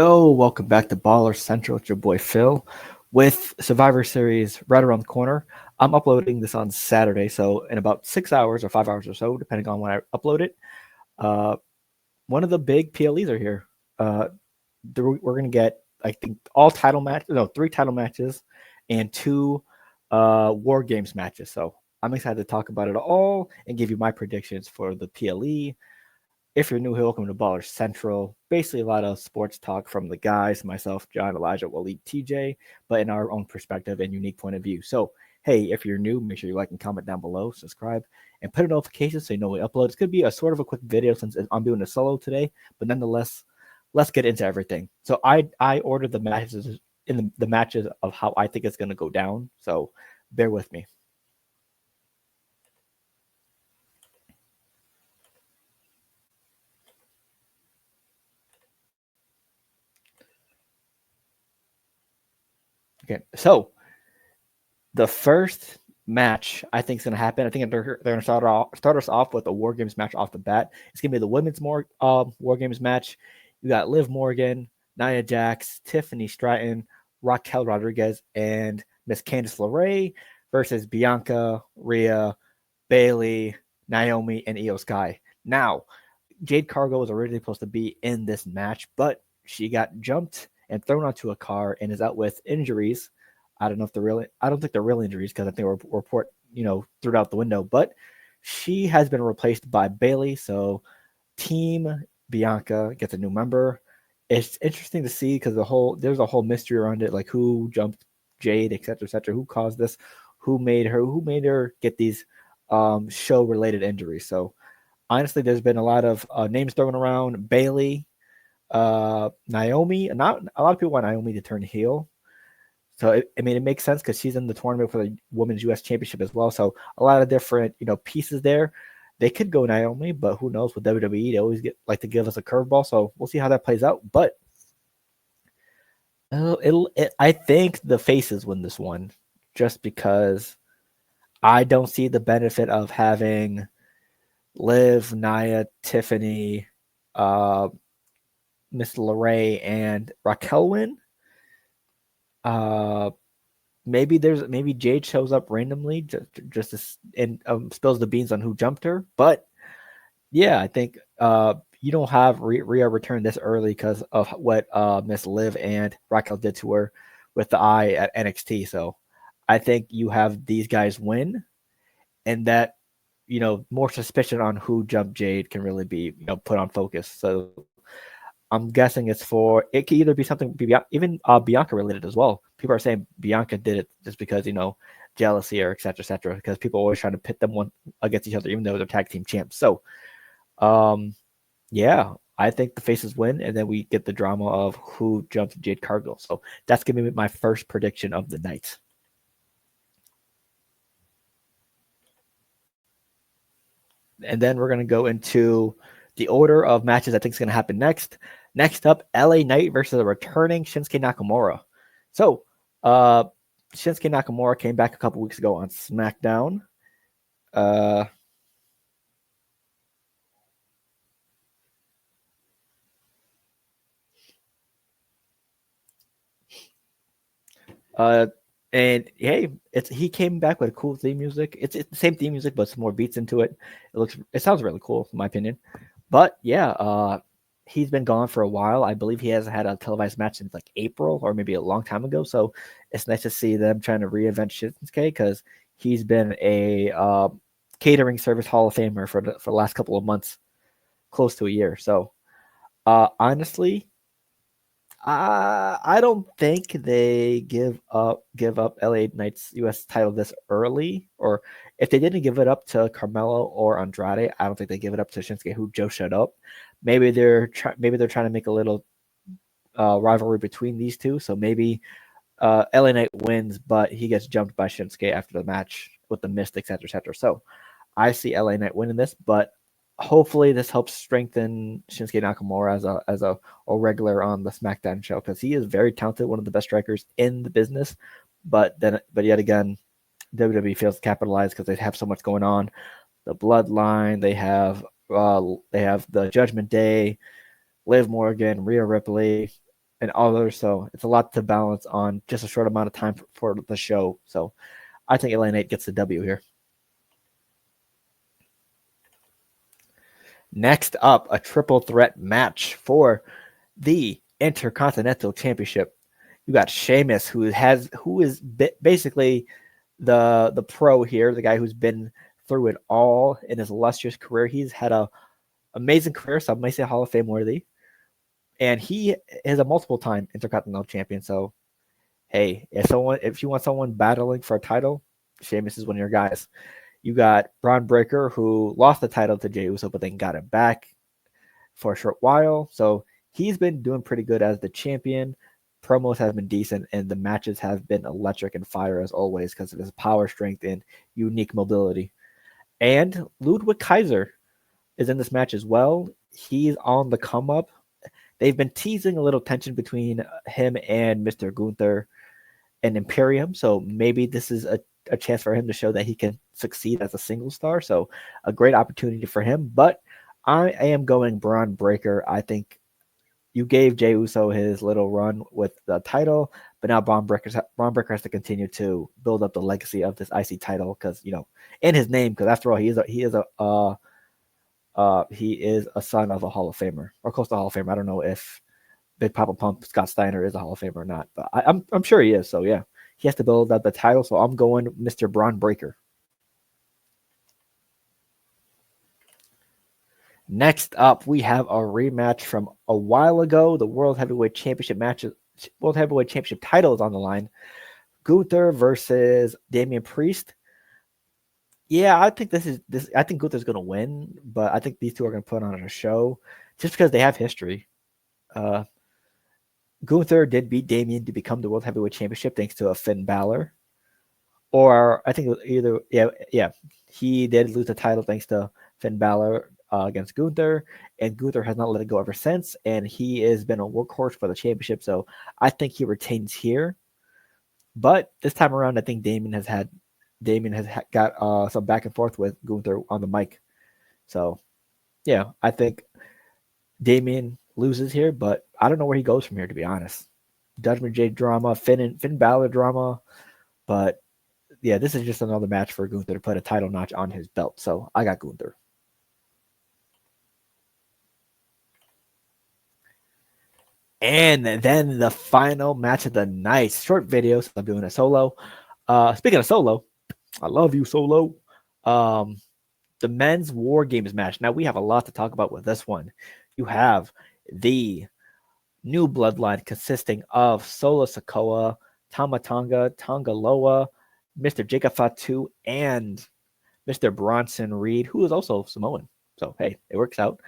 Yo, welcome back to Baller Central. It's your boy Phil with Survivor Series right around the corner. I'm uploading this on Saturday, so in about 6 hours or 5 hours or so, depending on when I upload it, uh, one of the big PLEs are here. Uh, we're gonna get, I think, three title matches and two War Games matches. So I'm excited to talk about it all and give you my predictions for the PLE. If you're new here, welcome to Baller Central. Basically, a lot of sports talk from the guys, myself, John, Elijah, Waleed, TJ, but in our own perspective and unique point of view. So, hey, if you're new, make sure you like and comment down below, subscribe, and put a notification so you know we upload. It's going to be a sort of a quick video since I'm doing a solo today, but nonetheless, let's get into everything. So, I ordered the matches in the matches of how I think it's going to go down. So, bear with me. Okay, so the first match I think is going to happen. I think they're going to start us off with a War Games match off the bat. It's going to be the women's War Games match. You got Liv Morgan, Nia Jax, Tiffany Stratton, Raquel Rodriguez, and Miss Candice LeRae versus Bianca, Rhea, Bailey, Naomi, and Io Sky. Now, Jade Cargill was originally supposed to be in this match, but she got jumped and thrown onto a car and is out with injuries. I don't think they're real injuries because I think report threw it out the window. But she has been replaced by Bailey, so Team Bianca gets a new member. It's interesting to see because there's a whole mystery around it, like who jumped Jade, etc., who caused this, who made her get these show related injuries. So honestly, there's been a lot of names thrown around. Bailey, Naomi. Not a lot of people want Naomi to turn heel. So it makes sense because she's in the tournament for the Women's U.S. Championship as well. So a lot of different pieces there. They could go Naomi, but who knows with WWE? They always like to give us a curveball. So we'll see how that plays out. But I think the faces win this one, just because I don't see the benefit of having Liv, Nia, Tiffany, Miss LeRae, and Raquel win. Maybe Jade shows up randomly and spills the beans on who jumped her. But yeah, I think you don't have Rhea return this early because of what Miss Liv and Raquel did to her with the eye at NXT. So I think you have these guys win, and that more suspicion on who jumped Jade can really be put on focus. So I'm guessing it could either be something even Bianca related as well. People are saying Bianca did it just because jealousy or etc. Because people are always trying to pit them one against each other, even though they're tag team champs. So, yeah, I think the faces win, and then we get the drama of who jumped Jade Cargill. So that's gonna be my first prediction of the night. And then we're gonna go into the order of matches I think is going to happen next. Next up, LA Knight versus the returning Shinsuke Nakamura. So, Shinsuke Nakamura came back a couple weeks ago on SmackDown. And hey, he came back with a cool theme music. It's the same theme music, but some more beats into it. It sounds really cool, in my opinion. But yeah, he's been gone for a while. I believe he hasn't had a televised match since like April or maybe a long time ago. So it's nice to see them trying to reinvent Shinsuke because he's been a catering service Hall of Famer for the last couple of months, close to a year. So honestly, I don't think they give up LA Knight's US title this early, or if they didn't give it up to Carmelo or Andrade, I don't think they give it up to Shinsuke, who just showed up. Maybe they're trying to make a little rivalry between these two. So maybe LA Knight wins, but he gets jumped by Shinsuke after the match with the mist, etc. So I see LA Knight winning this, but hopefully this helps strengthen Shinsuke Nakamura as a regular on the SmackDown show, because he is very talented, one of the best strikers in the business. But yet again, WWE fails to capitalize because they have so much going on. The Bloodline, they have the Judgment Day, Liv Morgan, Rhea Ripley, and others. So it's a lot to balance on just a short amount of time for the show. So I think LA Knight gets the W here. Next up, a triple threat match for the Intercontinental Championship. You got Sheamus, who is basically the pro here, the guy who's been through it all in his illustrious career. He's had a amazing career, some may say Hall of Fame worthy, and he is a multiple time Intercontinental Champion. So, hey, if you want someone battling for a title, Sheamus is one of your guys. You got Braun Breaker, who lost the title to Jey Uso, but then got it back for a short while. So he's been doing pretty good as the champion. Promos have been decent, and the matches have been electric and fire as always because of his power, strength, and unique mobility. And Ludwig Kaiser is in this match as well. He's on the come up. They've been teasing a little tension between him and Mr. Gunther and Imperium. So maybe this is a chance for him to show that he can succeed as a single star. So a great opportunity for him. But I am going Braun Breaker. I think you gave Jey Uso his little run with the title, but now Braun Breaker has to continue to build up the legacy of this IC title because, in his name, because after all, he is a son of a Hall of Famer or close to Hall of Famer. I don't know if Big Papa Pump Scott Steiner is a Hall of Famer or not, but I'm sure he is. So yeah, he has to build up the title. So I'm going Mr. Braun Breaker. Next up, we have a rematch from a while ago. The World Heavyweight Championship title is on the line. Gunther versus Damian Priest. Yeah, I think I think Gunther's going to win, but I think these two are going to put on a show just because they have history. Gunther did beat Damian to become the World Heavyweight Championship thanks to a Finn Balor. Or I think it was either, he did lose the title thanks to Finn Balor against Gunther, and Gunther has not let it go ever since, and he has been a workhorse for the championship, so I think he retains here. But this time around, I think Damian has got some back and forth with Gunther on the mic. So, yeah, I think Damian loses here, but I don't know where he goes from here, to be honest. Judgment Day drama, Finn Balor drama, but yeah, this is just another match for Gunther to put a title notch on his belt. So I got Gunther. And then the final match of the night. Short video, so I'm doing a solo. Speaking of solo, I love you, Solo. The men's War Games match. Now we have a lot to talk about with this one. You have the new bloodline consisting of Solo Sikoa, Tama Tonga, Tonga Loa, Mr. Jacob Fatu, and Mr. Bronson Reed, who is also Samoan. So, hey, it works out.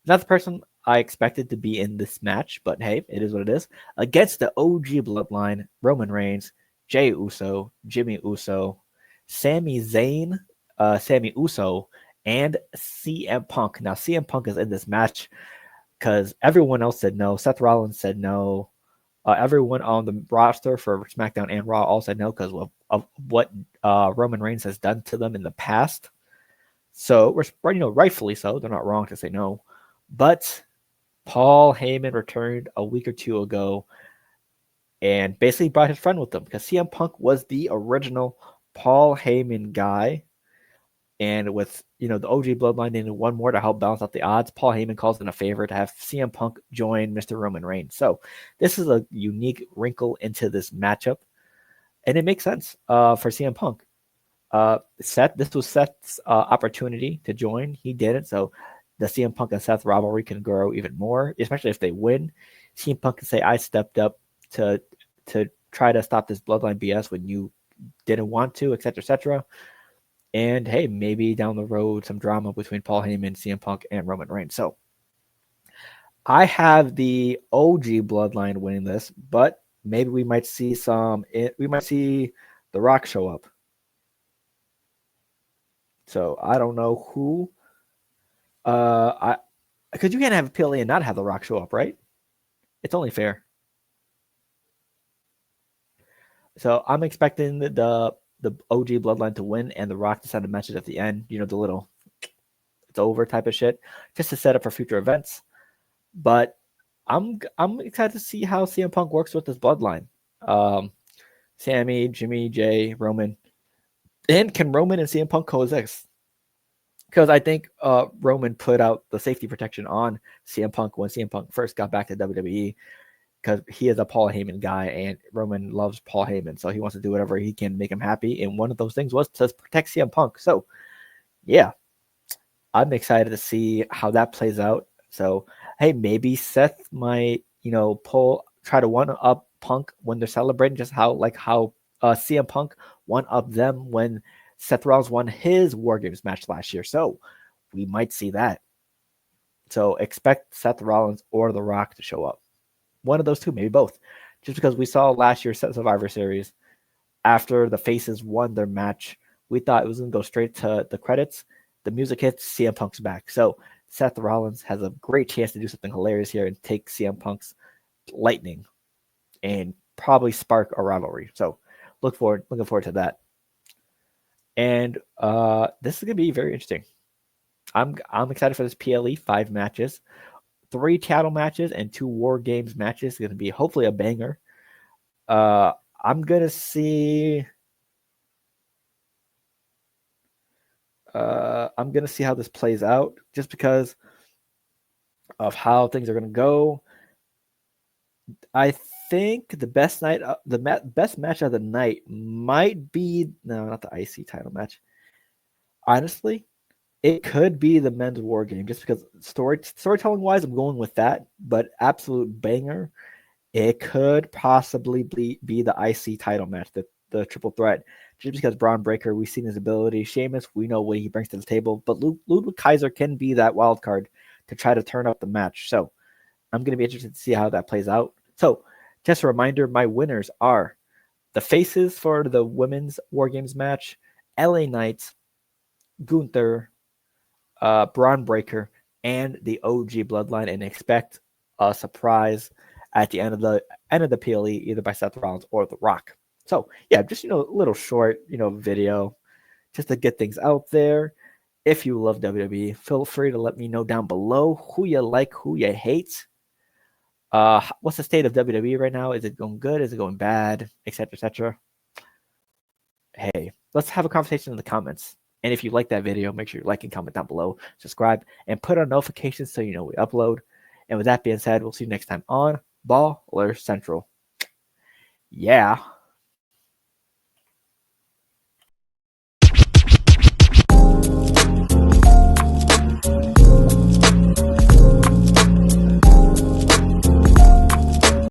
Not the person I expected to be in this match, but hey, it is what it is. Against the OG bloodline, Roman Reigns, Jey Uso, Jimmy Uso, Sami Zayn, Sami Uso, and CM Punk. Now, CM Punk is in this match because everyone else said no. Seth Rollins said no. Everyone on the roster for SmackDown and Raw all said no because of what Roman Reigns has done to them in the past. So, rightfully so. They're not wrong to say no. But Paul Heyman returned a week or two ago and basically brought his friend with him because CM Punk was the original Paul Heyman guy. And with, the OG bloodline needed one more to help balance out the odds, Paul Heyman calls in a favor to have CM Punk join Mr. Roman Reigns. So this is a unique wrinkle into this matchup. And it makes sense for CM Punk. This was Seth's opportunity to join. He didn't. So the CM Punk and Seth rivalry can grow even more, especially if they win. CM Punk can say, I stepped up to try to stop this bloodline BS when you didn't want to, et cetera, et cetera. And hey, maybe down the road, some drama between Paul Heyman, CM Punk, and Roman Reigns. So I have the OG bloodline winning this, but maybe we might see The Rock show up. So I don't know who. Because you can't have a PLE and not have The Rock show up, right? It's only fair. So I'm expecting the OG bloodline to win and The Rock to send a message at the end, the little it's over type of shit, just to set up for future events. But I'm excited to see how CM Punk works with his bloodline. Sammy, Jimmy, Jay, Roman, and can Roman and CM Punk coexist? Because I think Roman put out the safety protection on CM Punk when CM Punk first got back to WWE, because he is a Paul Heyman guy, and Roman loves Paul Heyman, so he wants to do whatever he can to make him happy. And one of those things was to protect CM Punk. So, yeah, I'm excited to see how that plays out. So, hey, maybe Seth might, try to one up Punk when they're celebrating, just how CM Punk one up them when Seth Rollins won his War Games match last year. So, we might see that. So, expect Seth Rollins or The Rock to show up. One of those two, maybe both. Just because we saw last year's Survivor Series, after the faces won their match, we thought it was going to go straight to the credits. The music hits, CM Punk's back. So Seth Rollins has a great chance to do something hilarious here and take CM Punk's lightning and probably spark a rivalry. So looking forward to that. And this is going to be very interesting. I'm excited for this PLE, 5 matches. 3 title matches and 2 War Games matches. It's going to be hopefully a banger. I'm going to see how this plays out, just because of how things are going to go. I think the best best match of the night might be not the IC title match. Honestly, it could be the men's War Game, just because storytelling wise, I'm going with that. But absolute banger, it could possibly be the IC title match, the triple threat. Just because Braun Breaker, we've seen his ability. Sheamus, we know what he brings to the table. But Ludwig Kaiser can be that wild card to try to turn up the match. So I'm going to be interested to see how that plays out. So just a reminder, my winners are the faces for the women's War Games match, LA Knights, Gunther, Braun Breaker, and the OG Bloodline, and expect a surprise at the end of the PLE, either by Seth Rollins or The Rock. So yeah, just a little short video just to get things out there. If you love WWE, feel free to let me know down below who you like, who you hate. What's the state of WWE right now? Is it going good? Is it going bad? Etc. Etc. Hey, let's have a conversation in the comments. And if you like that video, make sure you like and comment down below, subscribe, and put on notifications so you know we upload. And with that being said, we'll see you next time on Baller Central. Yeah.